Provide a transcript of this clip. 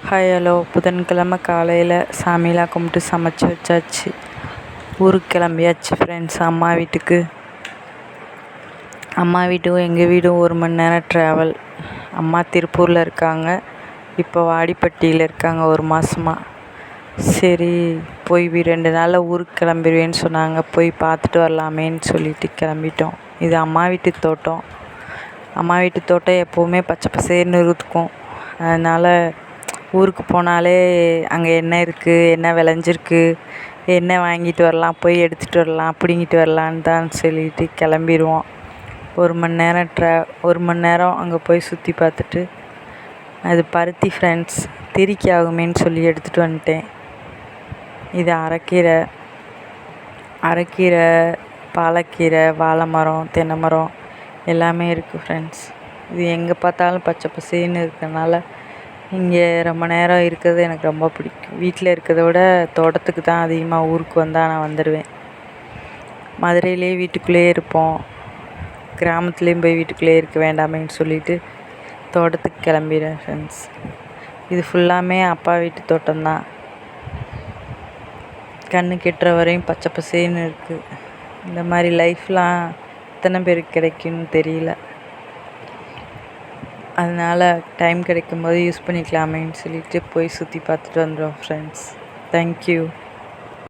Hi hello. புதன்கிழமை காலையில் சாமியெலாம் கும்பிட்டு சமைச்சு வச்சாச்சு. ஊருக்கு கிளம்பியாச்சு ஃப்ரெண்ட்ஸ், அம்மா வீட்டுக்கு. அம்மா வீடும் எங்கள் வீடும் 1 மணி நேரம் ட்ராவல். அம்மா திருப்பூரில் இருக்காங்க, இப்போ வாடிப்பட்டியில் இருக்காங்க 1 மாதமா. சரி போய் 2 நாளில் ஊருக்கு கிளம்பிடுவேன்னு சொன்னாங்க, போய் பார்த்துட்டு வரலாமேன்னு சொல்லிட்டு கிளம்பிட்டோம். இது அம்மா வீட்டு தோட்டம். அம்மா வீட்டு தோட்டம் எப்போவுமே பச்சை பசேர்னு இருக்கும். அதனால் ஊருக்கு போனாலே அங்கே என்ன இருக்குது, என்ன விளைஞ்சிருக்கு, என்ன வாங்கிட்டு வரலாம், போய் எடுத்துகிட்டு வரலாம், பிடுங்கிட்டு வரலான்னு தான் சொல்லிட்டு கிளம்பிடுவோம். 1 மணி நேரம் அங்கே போய் சுற்றி பார்த்துட்டு, அது பருத்தி ஃப்ரெண்ட்ஸ், திரிக்கி ஆகுமேன்னு சொல்லி எடுத்துகிட்டு வந்துட்டேன். இது அரைக்கீரை, பாலக்கீரை, வாழை மரம், தென்னை மரம் எல்லாமே இருக்குது ஃப்ரெண்ட்ஸ். இது எங்கே பார்த்தாலும் பச்சை பசேன்னு இருக்கிறனால இங்கே ரொம்ப நேரம் இருக்கிறது எனக்கு ரொம்ப பிடிக்கும். வீட்டில் இருக்கிறத விட தோட்டத்துக்கு தான் அதிகமாக ஊருக்கு வந்தால் நான் வந்துடுவேன். மதுரையிலே வீட்டுக்குள்ளேயே இருப்போம், கிராமத்துலேயும் போய் வீட்டுக்குள்ளேயே இருக்க வேண்டாமேன்னு சொல்லிட்டு தோட்டத்துக்கு கிளம்பிடுவேன் ஃப்ரெண்ட்ஸ். இது ஃபுல்லாமே அப்பா வீட்டு தோட்டம்தான். கண்ணு கெட்டுற வரையும் பச்சை பசேன்னு இருக்குது. இந்த மாதிரி லைஃப்லாம் எத்தனை பேருக்கு கிடைக்கும்னு தெரியல. அதனால் டைம் கிடைக்கும்போது யூஸ் பண்ணிக்கலாமேன்னு சொல்லிட்டு போய் சுற்றி பார்த்துட்டு வந்துடுவோம் ஃப்ரெண்ட்ஸ். தேங்க்யூ.